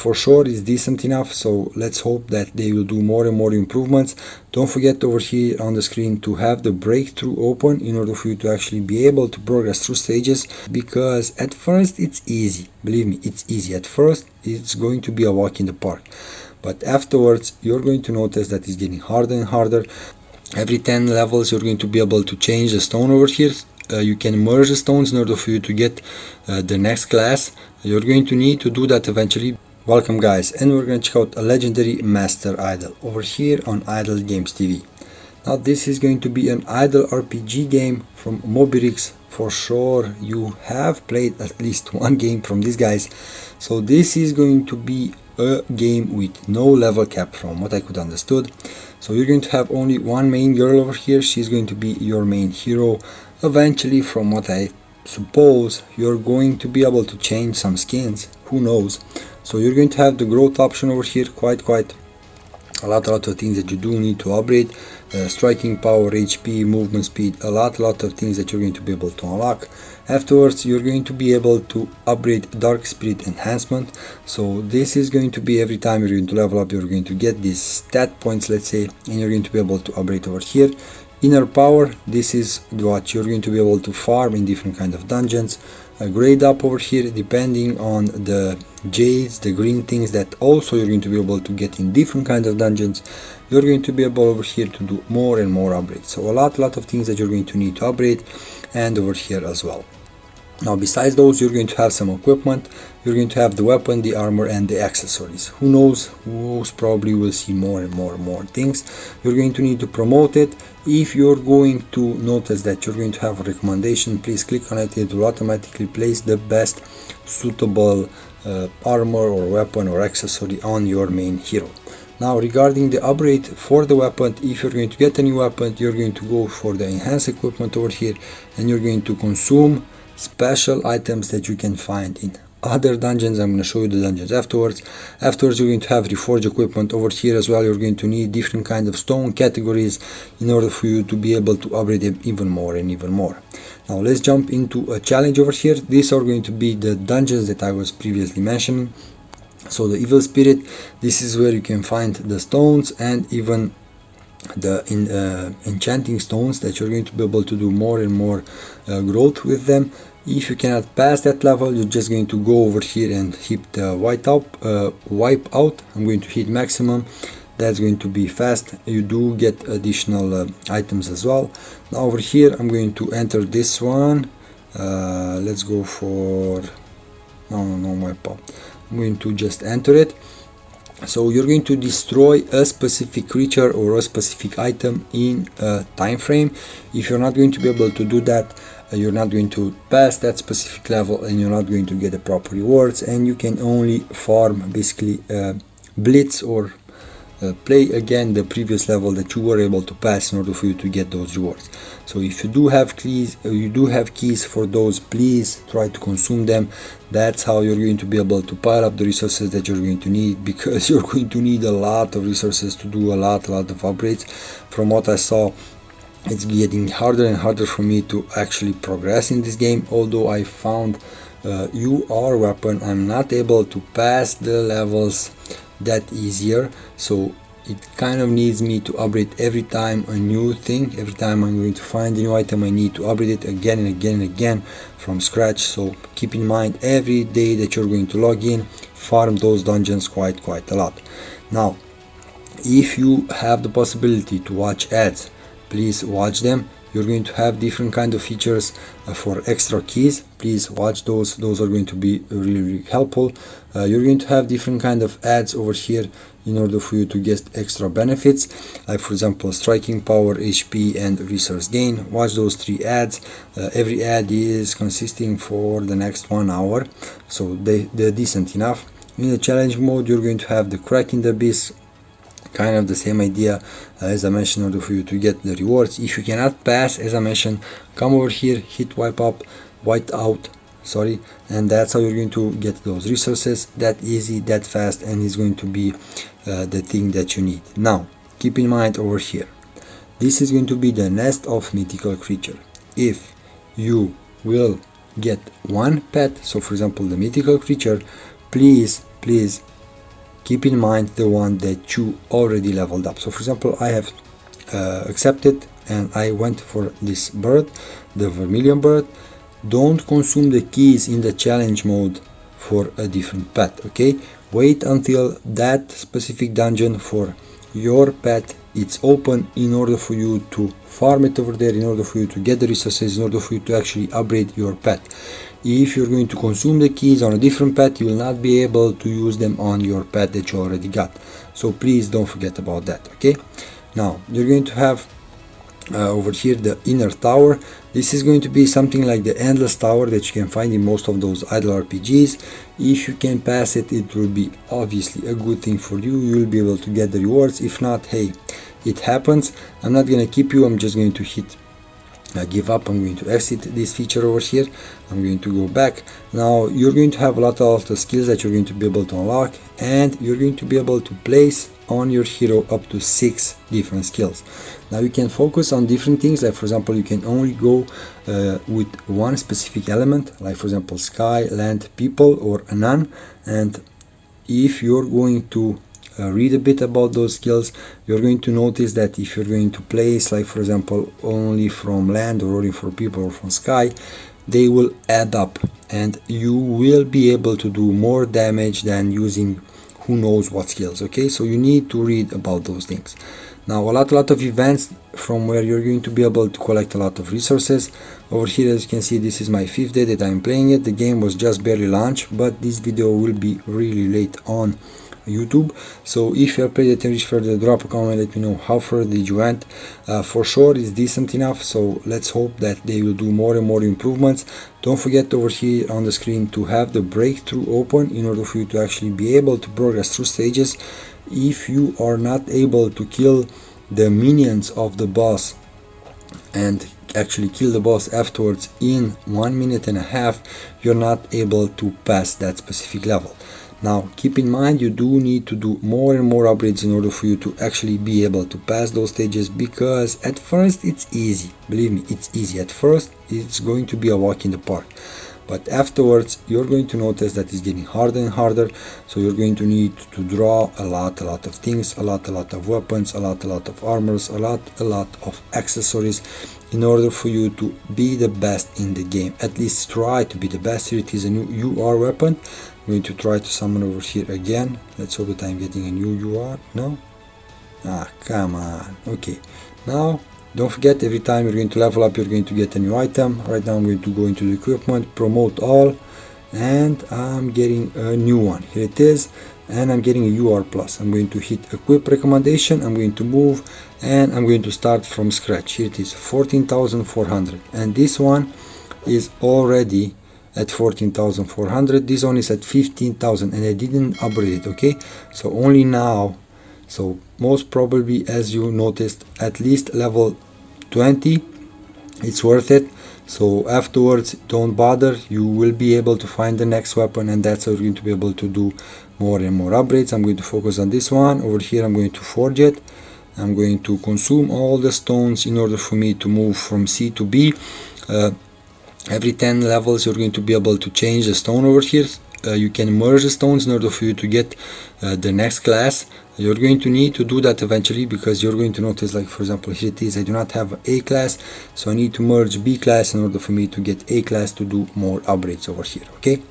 for sure is decent enough, so let's hope that they will do more and more improvements. Don't forget over here on the screen to have the breakthrough open in order for you to actually be able to progress through stages, because at first it's easy. Believe me, it's easy. At first it's going to be a walk in the park, but afterwards you're going to notice that it's getting harder and harder. Every 10 levels you're going to be able to change the stone over here. You can merge the stones in order for you to get the next class. You're going to need to do that eventually. Welcome guys, and we're going to check out a legendary master idol over here on Idle Games TV. Now this is going to be an idle RPG game from Mobirix. For sure you have played at least one game from these guys. So this is going to be a game with no level cap from what I could understood. So you're going to have only one main girl over here. She's going to be your main hero. Eventually, from what I suppose, you're going to be able to change some skins, who knows. So you're going to have the growth option over here, quite a lot of things that you do need to upgrade. Striking power, HP, movement speed, a lot of things that you're going to be able to unlock. Afterwards you're going to be able to upgrade dark spirit enhancement. So this is going to be every time you're going to level up, you're going to get these stat points, let's say, and you're going to be able to upgrade over here. Inner power, this is what you're going to be able to farm in different kind of dungeons. Grade up over here depending on the jades, the green things that also you're going to be able to get in different kind of dungeons. You're going to be able over here to do more and more upgrades. So a lot of things that you're going to need to upgrade, and over here as well. Now besides those, you're going to have some equipment. You're going to have the weapon, the armor, and the accessories. Who knows, most probably will see more and more things. You're going to need to promote it. If you're going to notice that you're going to have a recommendation, please click on it. It will automatically place the best suitable armor or weapon or accessory on your main hero. Now regarding the upgrade for the weapon, if you're going to get a new weapon, you're going to go for the enhanced equipment over here, and you're going to consume special items that you can find in other dungeons. I'm going to show you the dungeons afterwards. Afterwards you're going to have reforged equipment over here as well. You're going to need different kind of stone categories in order for you to be able to upgrade them even more and even more. Now let's jump into a challenge over here. These are going to be the dungeons that I was previously mentioning. So the evil spirit, this is where you can find the stones and even the enchanting stones that you're going to be able to do more and more growth with them. If you cannot pass that level, you're just going to go over here and hit the wipe out. I'm going to hit maximum. That's going to be fast. You do get additional items as well. Now over here I'm going to enter this one. Let's go for no wipe out. I'm going to just enter it. So you're going to destroy a specific creature or a specific item in a time frame. If you're not going to be able to do that, you're not going to pass that specific level, and you're not going to get the proper rewards, and you can only farm basically blitz or play again the previous level that you were able to pass in order for you to get those rewards. So if you do have keys for those, please try to consume them. That's how you're going to be able to pile up the resources that you're going to need, because you're going to need a lot of resources to do a lot of upgrades. From what I saw, it's getting harder and harder for me to actually progress in this game. Although I found UR weapon, I'm not able to pass the levels that easier, so it kind of needs me to upgrade every time a new thing. Every time I'm going to find a new item, I need to upgrade it again and again and again from scratch. So keep in mind, every day that you're going to log in, farm those dungeons quite a lot. Now if you have the possibility to watch ads, please watch them. You're going to have different kind of features for extra keys. Please watch those. Those are going to be really helpful. You're going to have different kind of ads over here in order for you to get extra benefits, like for example striking power, HP, and resource gain. Watch those 3 ads. Every ad is consisting for the next 1 hour, so they're decent enough. In the challenge mode, you're going to have the crack in the abyss. Kind of the same idea as I mentioned, in order for you to get the rewards. If you cannot pass, as I mentioned, come over here, hit wipe out, and that's how you're going to get those resources. That easy, that fast, and it's going to be the thing that you need. Now keep in mind over here, this is going to be the nest of mythical creature. If you will get one pet, so for example the mythical creature, please keep in mind the one that you already leveled up. So for example, I have accepted and I went for this bird, the vermilion bird. Don't consume the keys in the challenge mode for a different pet, okay? Wait until that specific dungeon for your pet it's open in order for you to farm it over there, in order for you to get the resources, in order for you to actually upgrade your pet. If you're going to consume the keys on a different pet, you will not be able to use them on your pet that you already got. So please don't forget about that, okay? Now you're going to have over here the inner tower. This is going to be something like the endless tower that you can find in most of those idle RPGs. If you can pass it, it will be obviously a good thing for you. You'll be able to get the rewards. If not, hey, it happens. I'm not gonna keep you. I'm just going to hit give up. I'm going to exit this feature over here. I'm going to go back. Now you're going to have a lot of skills that you're going to be able to unlock, and you're going to be able to place on your hero up to 6 different skills. Now you can focus on different things, like for example you can only go with one specific element, like for example sky, land, people, or none. And if you're going to read a bit about those skills, you're going to notice that if you're going to place, like for example only from land or only for people or from sky, they will add up and you will be able to do more damage than using who knows what skills, okay? So you need to read about those things. Now a lot of events from where you're going to be able to collect a lot of resources. Over here, as you can see, this is my 5th day that I'm playing it. The game was just barely launched, but this video will be really late on YouTube. So if you have played it and reached further, drop a comment, let me know how far did you went. For sure it's decent enough, so let's hope that they will do more and more improvements. Don't forget over here on the screen to have the breakthrough open in order for you to actually be able to progress through stages. If you are not able to kill the minions of the boss and actually kill the boss afterwards in 1.5 minutes, you're not able to pass that specific level. Now keep in mind, you do need to do more and more upgrades in order for you to actually be able to pass those stages, because at first it's easy. Believe me, it's easy. At first it's going to be a walk in the park, but afterwards you're going to notice that it's getting harder and harder. So you're going to need to draw a lot of things, a lot of weapons, a lot of armors, a lot of accessories in order for you to be the best in the game. At least try to be the best. Here it is, a new UR weapon. I'm going to try to summon over here again. Let's hope that I'm getting a new UR. No? Ah, come on. Okay. Now, don't forget, every time you're going to level up, you're going to get a new item. Right now I'm going to go into the equipment, promote all, and I'm getting a new one. Here it is, and I'm getting a UR+. I'm going to hit equip recommendation, I'm going to move, and I'm going to start from scratch. Here it is, 14,400. And this one is already at 14,400. This one is at 15,000 and I didn't upgrade it, okay? So only now, so most probably, as you noticed, at least level 20, it's worth it. So afterwards, don't bother, you will be able to find the next weapon, and that's how you're going to be able to do more and more upgrades. I'm going to focus on this one. Over here I'm going to forge it. I'm going to consume all the stones in order for me to move from C to B. Every 10 levels you're going to be able to change the stone over here. You can merge the stones in order for you to get the next class. You're going to need to do that eventually, because you're going to notice, like for example here it is, I do not have A class, so I need to merge B class in order for me to get A class to do more upgrades over here, okay?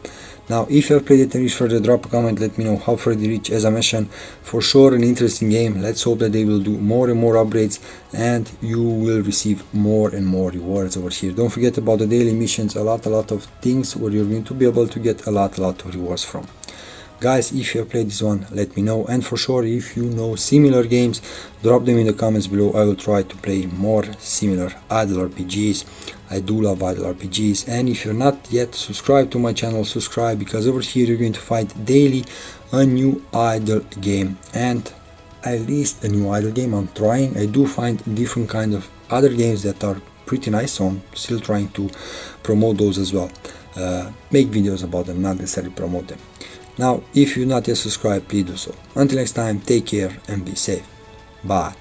Now if you have played it and reached further, drop a comment, let me know how far you reach. As I mentioned, for sure an interesting game. Let's hope that they will do more and more upgrades and you will receive more and more rewards over here. Don't forget about the daily missions, a lot of things where you're going to be able to get a lot of rewards from. Guys, if you have played this one, let me know, and for sure if you know similar games, drop them in the comments below. I will try to play more similar idle RPGs. I do love idle RPGs, and if you're not yet subscribed to my channel, subscribe, because over here you're going to find daily a new idle game, and at least a new idle game. I'm trying. I do find different kind of other games that are pretty nice, so I'm still trying to promote those as well. Make videos about them, not necessarily promote them. Now, if you're not yet subscribed, please do so. Until next time, take care and be safe. Bye.